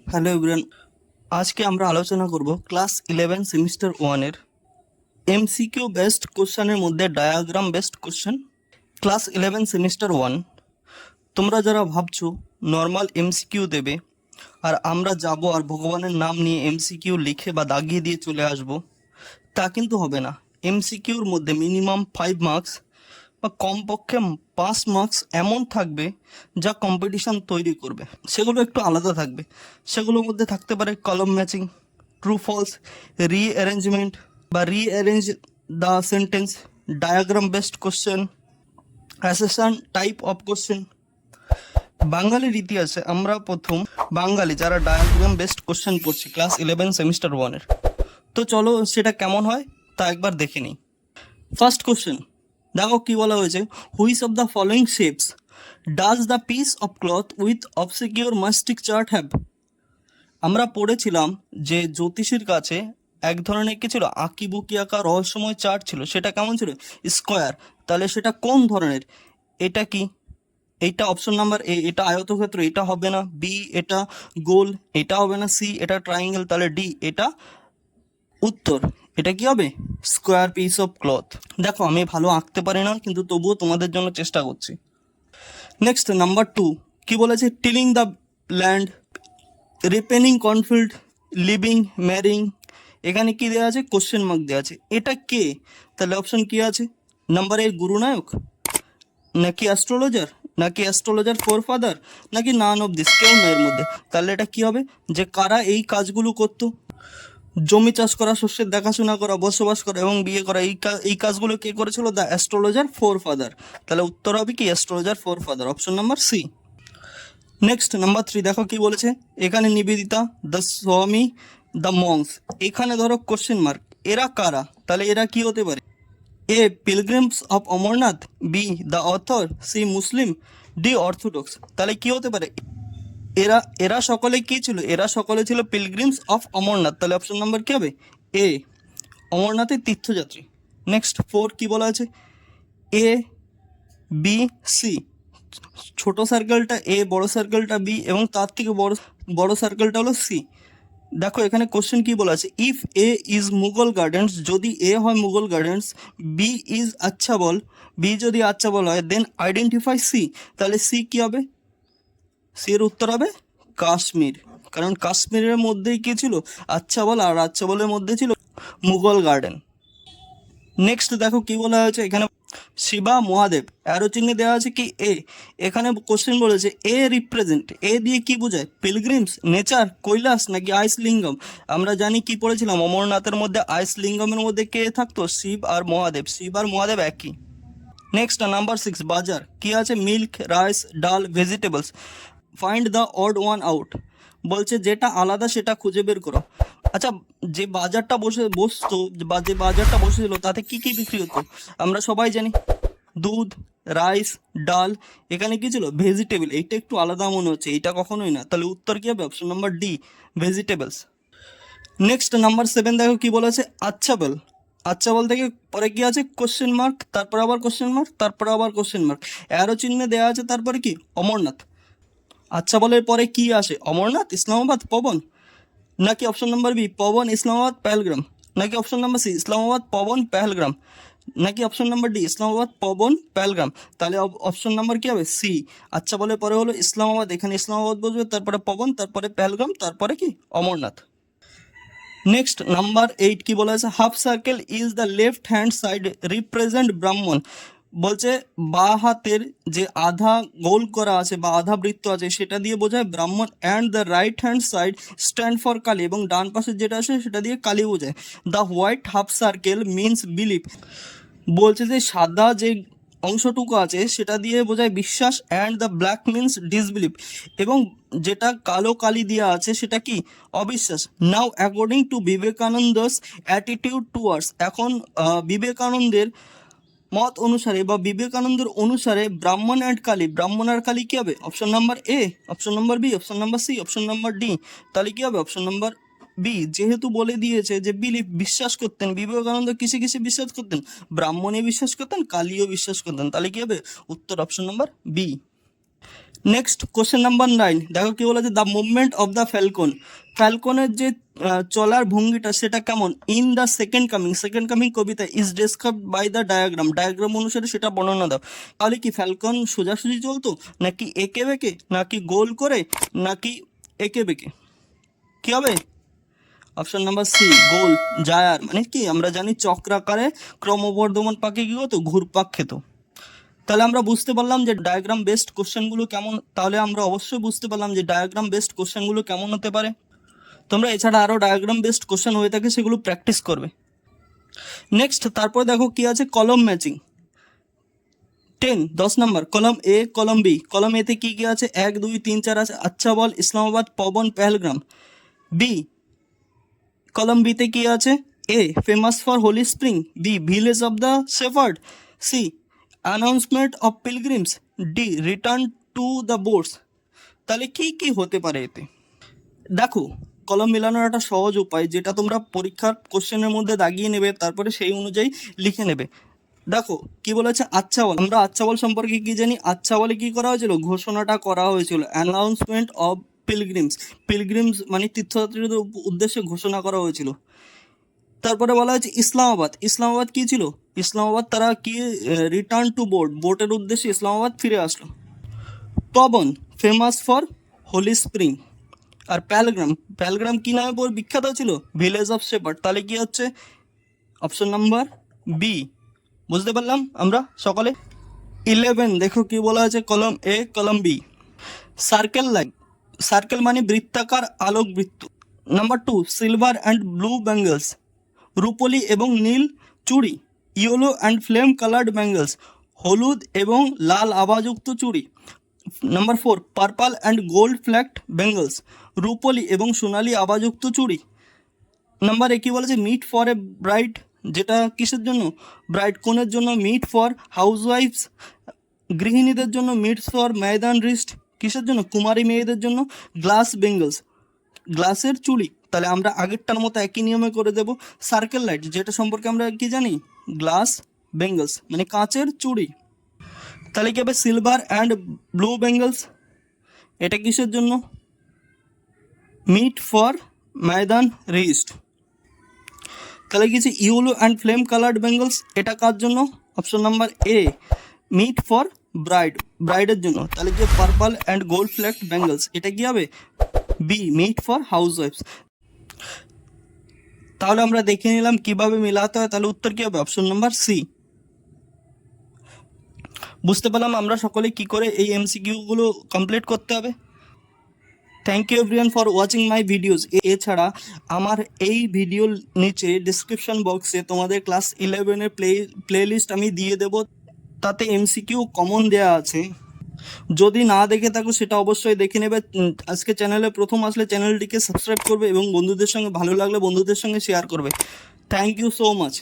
Hello everyone, আজকে আমরা আলোচনা করব ক্লাস 11 সেমিস্টার 1 এর এমসিকিউ বেসড কোশ্চেনের মধ্যে diagram based question. Class 11 semester 1, তোমরা যারা ভাবছো নর্মাল এমসিকিউ দেবে আর আমরা যাব আর ভগবানের নাম নিয়ে এমসিকিউ লিখে বা দাগিয়ে দিয়ে চলে আসব, তা কিন্তু হবে না। এমসিকিউর মধ্যে মিনিমাম 5 মার্কস বা কমপক্ষে 5 মার্কস এমন থাকবে যা কম্পিটিশন তৈরি করবে। সেগুলো একটু আলাদা থাকবে। সেগুলোর মধ্যে থাকতে পারে column matching, true false, rearrangement বা rearrange the sentence, diagram based question, assertion type of question. বাঙালির ইতিহাসে আমরা প্রথম বাঙালি যারা ডায়াগ্রাম বেসড কোশ্চেন পড়ছি ক্লাস 11 সেমিস্টার 1 এর। তো চলো সেটা কেমন হয় তা একবার দেখে নিই। ফার্স্ট কোশ্চেন দেখো কি বলা হয়েছে, which of the following shapes does the piece of cloth with obscure mastic chart have. আমরা পড়েছিলাম যে জ্যোতিষীর কাছে এক ধরনের কি ছিল, আঁকিবুকি আঁকা রহস্যময় চার্ট ছিল। সেটা কেমন ছিল? স্কোয়ার। তাহলে সেটা কোন ধরনের? এটা কি? এইটা অপশন নাম্বার এ, এটা আয়তক্ষেত্র, এটা হবে না। বি, এটা গোল, এটা হবে না। সি, এটা ট্রায়াঙ্গেল, তাহলে ডি, এটা উত্তর। এটা কি হবে? Square piece of cloth. দেখো আমি ভালো আঁকতে পারি না, কিন্তু তবুও তোমাদের জন্য চেষ্টা করছি। নেক্সট নাম্বার 2 কি বলেছে, টিলিং দ্য ল্যান্ড, রিপেনিং কর্নফিল্ড, লিভিং, ম্যারিং। এখানে কি দেওয়া আছে? কোশ্চেন মার্ক দেওয়া আছে। এটা কে? তাহলে অপশন কি আছে? নাম্বার এ গুরুনায়ক, নাকি অ্যাস্ট্রোলজার, নাকি অ্যাস্ট্রোলজার ফোর ফাদার, নাকি নান অফ দিস, কেউ না এর মধ্যে। তাহলে এটা কি হবে? যে কারা এই কাজগুলো করতো, জমি চাষ করা, শস্যের দেখাশোনা করা, বসবাস করা এবং বিয়ে করা, এই কাজগুলো কে করেছিল? The astrologer for father. তাহলে উত্তর হবে কি? Astrologer for father, option number C. Next number 3 দেখো কি বলেছে, এখানে Nivedita, the Swami, the monks. এখানে ধরো কোশ্চেন মার্ক, এরা কারা? তাহলে এরা কি হতে পারে? A, pilgrims of Amarnath, B, the author, C, Muslim, D, orthodox. তাহলে কি হতে পারে? এরা এরা সকলে কি ছিল? এরা সকলে ছিল পিলগ্রিমস অফ অমরনাথ। তাহলে অপশন নাম্বার কি হবে? এ, অমরনাথের তীর্থযাত্রী। নেক্সট 4 কি বলা আছে, এ, বি, সি। ছোট সার্কেলটা এ, বড় সার্কেলটা বি এবং তার থেকে বড় বড় সার্কেলটা হলো সি। দেখো এখানে কোশ্চেন কি বলা আছে, if A is Mughal gardens, যদি এ হয় মুঘল গার্ডেন্স, বি ইজ আচ্ছা বল, বি যদি আচ্ছা বল হয়, দেন আইডেন্টিফাই সি। তাহলে সি কি হবে? সি এর উত্তর হবে কাশ্মীর, কারণ কাশ্মীরের মধ্যেই কি ছিল? আচ্ছা বল, আর আচ্ছা বলের মধ্যে ছিল মুঘল গার্ডেন। নেক্সট দেখো কি বলা হয়েছে এখানে, শিবা মহাদেব, অ্যারো চিহ্নে দেওয়া আছে কি এ। এখানে কোশ্চেন বলেছে এ রিপ্রেজেন্ট, এ দিয়ে কি বোঝায়? পিলগ্রিমস, নেচার, কৈলাস, নাকি আইসলিঙ্গম। আমরা জানি কি পড়েছিলাম, অমরনাথের মধ্যে আইসলিঙ্গমের মধ্যে কে থাকতো? শিব আর মহাদেব। শিব আর মহাদেব একই। নেক্সট নাম্বার 6 বাজার, কি আছে? মিল্ক, রাইস, ডাল, vegetables. Find the odd one out, বলছে যেটা আলাদা সেটা খুঁজে বের করো। আচ্ছা, যে বাজারটা বসতো বা যে বাজারটা বসেছিল তাতে কি কি বিক্রি হতো আমরা সবাই জানি, দুধ, রাইস, ডাল। এখানে কি ছিল? ভেজিটেবল। এইটা একটু আলাদা মনে হচ্ছে, এইটা কখনোই না। তাহলে উত্তর কি হবে? Option number D, vegetables. Next number 7 দেখো কি বলেছে, আচ্ছা বল। আচ্ছা বল থেকে পরে কি আছে? কোশ্চেন মার্ক, তারপর আবার কোশ্চেন মার্ক, তারপর আবার কোশ্চেন মার্ক, অ্যারো চিহ্নে দেওয়া আছে, তারপরে কি? অমরনাথ। আচ্ছা বলের পরে কি আসে? অমরনাথ, ইসলামাবাদ, পবন, নাকি option number B, Pawan, Islamabad, Pahalgam, নাকি option number C, Islamabad, Pawan, Pahalgam, নাকি option number D, Islamabad, Pawan, Pahalgam. তাহলে অপশন নাম্বার কি হবে? সি। আচ্ছা বলে পরে হলো ইসলামাবাদ, এখানে ইসলামাবাদ বসবে, তারপরে পবন, তারপরে পেহেলগ্রাম, তারপরে কি? অমরনাথ। নেক্সট নাম্বার 8 কি বলা আছে, half circle is the left hand side represent ব্রাহ্মণ। বলছে বা হাতের যে আধা গোল করা আছে বা আধা বৃত্ত আছে সেটা দিয়ে বোঝায় ব্রাহ্মণ, and the right hand side stand for Kali, এবং ডান পাশে যেটা আছে সেটা দিয়ে কালী বোঝায়। The white half circle means belief, বলছে যে সাদা যে অংশটুকু আছে সেটা দিয়ে বোঝায় বিশ্বাস, and the black means disbelieve, এবং যেটা কালো কালি দেওয়া আছে সেটা কি? অবিশ্বাস। নাও অ্যাকর্ডিং টু বিবেকানন্দস অ্যাটিটিউড টুয়ার্ডস, এখন বিবেকানন্দের মত অনুসারে বা বিবেকানন্দের অনুসারে ব্রাহ্মণ অ্যান্ড কালী, ব্রাহ্মণ আর কালী কি হবে? Option number A, option number B, option number C, option number D. তাহলে কি হবে? অপশন নাম্বার বি, যেহেতু বলে দিয়েছে যে বিলিফ, বিশ্বাস করতেন। বিবেকানন্দ কিসে কিসে বিশ্বাস করতেন? ব্রাহ্মণে বিশ্বাস করতেন, কালীও বিশ্বাস করতেন। তাহলে কি হবে? উত্তর option number B. Next question number 9, দেখো কি বলেছে, the movement of the falcon, ফ্যালকনের যে চলার ভঙ্গিটা সেটা কেমন, ইন দ্য সেকেন্ড কামিং কবিতা is described by the diagram অনুসারে সেটা বর্ণনা দাও। তাহলে কি ফ্যালকন সোজাসুজি চলতো, নাকি এঁকে বেঁকে, নাকি গোল করে, নাকি এঁকে বেঁকে? কি হবে? অপশন নাম্বার সি, গোল জায়ার, মানে কি আমরা জানি চক্রাকারে ক্রমবর্ধমান পাকে কি হতো, ঘুরপাক খেত। তাহলে আমরা বুঝতে পারলাম যে ডায়াগ্রাম বেসড কোশ্চেনগুলো কেমন, তাহলে আমরা অবশ্যই বুঝতে পারলাম যে ডায়াগ্রাম বেসড কোশ্চেনগুলো কেমন হতে পারে। তোমরা এছাড়া আরও ডায়াগ্রাম বেসড কোশ্চেন হয়ে থাকে সেগুলো প্র্যাকটিস করবে। নেক্সট তারপর দেখো কি আছে, কলম ম্যাচিং 10 নাম্বার, কলম এ কলম বি, কলম এতে কি কি আছে, 1 2 3 4 আছে, আচ্ছা বল, ইসলামাবাদ, পবন, পেহেলগ্রাম। বি, কলম বিতে কি আছে, A famous for holy spring, B village of the shepherd, C announcement of pilgrims, D return to the boards. তাহলে কি কি হতে পারে এতে? দেখো, কলম মেলানোর একটা সহজ উপায়, যেটা তোমরা পরীক্ষার কোশ্চেনের মধ্যে দাগিয়ে নেবে, তারপরে সেই অনুযায়ী লিখে নেবে। দেখো কি বলেছে, আচ্ছা বল, আমরা আচ্ছা বল সম্পর্কে কি জানি, আচ্ছা বলে কি করা হয়েছিল, ঘোষণাটা করা হয়েছিল, অ্যানাউন্সমেন্ট অফ পিলগ্রিমস মানে তীর্থযাত্রীদের উদ্দেশ্যে ঘোষণা করা হয়েছিল। তারপরে বলা হয়েছে ইসলামাবাদ কি ছিল, ইসলামাবাদ তারা কি রিটার্ন টু বোটের উদ্দেশ্যে ইসলামাবাদ ফিরে আসলো। Pawan famous for holy spring. আর প্যালগ্রাম কি নামে বিখ্যাত ছিল, ভিলেজ অফ শেপার্ড। তাহলে কি হচ্ছে অপশন নাম্বার বি। বুঝতে পারলাম আমরা সকলে। 11 দেখো কি বলা আছে, কলম এ কলম বি, সার্কেল মানে বৃত্তাকার আলোক বৃত্ত। Number 2, silver and blue bangles, রূপলি এবং নীল চুড়ি। Yellow and flame coloured bangles, হলুদ এবং লাল আভাযুক্ত চুড়ি। Number 4, purple and gold flecked bangles, রূপলি এবং সোনালি আভাযুক্ত চুড়ি। নাম্বার কি বলেছে, মিট ফর এ ব্রাইড, যেটা কিসের জন্য, ব্রাইড কনের জন্য। মিট ফর হাউসওয়াইফস, গৃহিণীদের জন্য। মিটস ফর ময়দান রিস্ট, কিসের জন্য, কুমারী মেয়েদের জন্য। গ্লাস বেঙ্গলস, গ্লাসের চুড়ি। তাহলে আমরা আগেরটার মতো একই নিয়মে করে দেব। সার্কেল লাইট, যেটা সম্পর্কে আমরা কি জানি, গ্লাস বেঙ্গলস মানে কাঁচের চুড়ি। তাহলে কি হবে, সিলভার অ্যান্ড ব্লু বেঙ্গলস, এটা কিসের জন্য, মিট ফর ময়দান রিস্ট। তাহলে কি yellow and flame coloured bangles, এটা কার জন্য, option number A, meet for ব্রাইডের জন্য। তাহলে কি purple and gold flecked bangles, এটা কি হবে, বি, মিট ফর হাউসওয়াইফস। তাহলে আমরা দেখে নিলাম কিভাবে মেলাতে হয়, তাহলে উত্তর কি হবে, অপশন নাম্বার সি। বুঝতে পারলাম আমরা সকলে কি করে এই এমসিকিউগুলো কমপ্লিট করতে হবে। Thank you everyone for watching my videos. এছাড়া আমার এই ভিডিওর নিচে ডিসক্রিপশন বক্সে তোমাদের ক্লাস 11-এর প্লেলিস্ট আমি দিয়ে দেব, তাতে এমসিকিউ কমন দেওয়া আছে। যদি না দেখে থাকো সেটা অবশ্যই দেখে নেবে। আজকে চ্যানেলে প্রথম আসলে চ্যানেলটিকে সাবস্ক্রাইব করবে এবং বন্ধুদের সঙ্গে ভালো লাগলে বন্ধুদের সঙ্গে শেয়ার করবে। Thank you so much.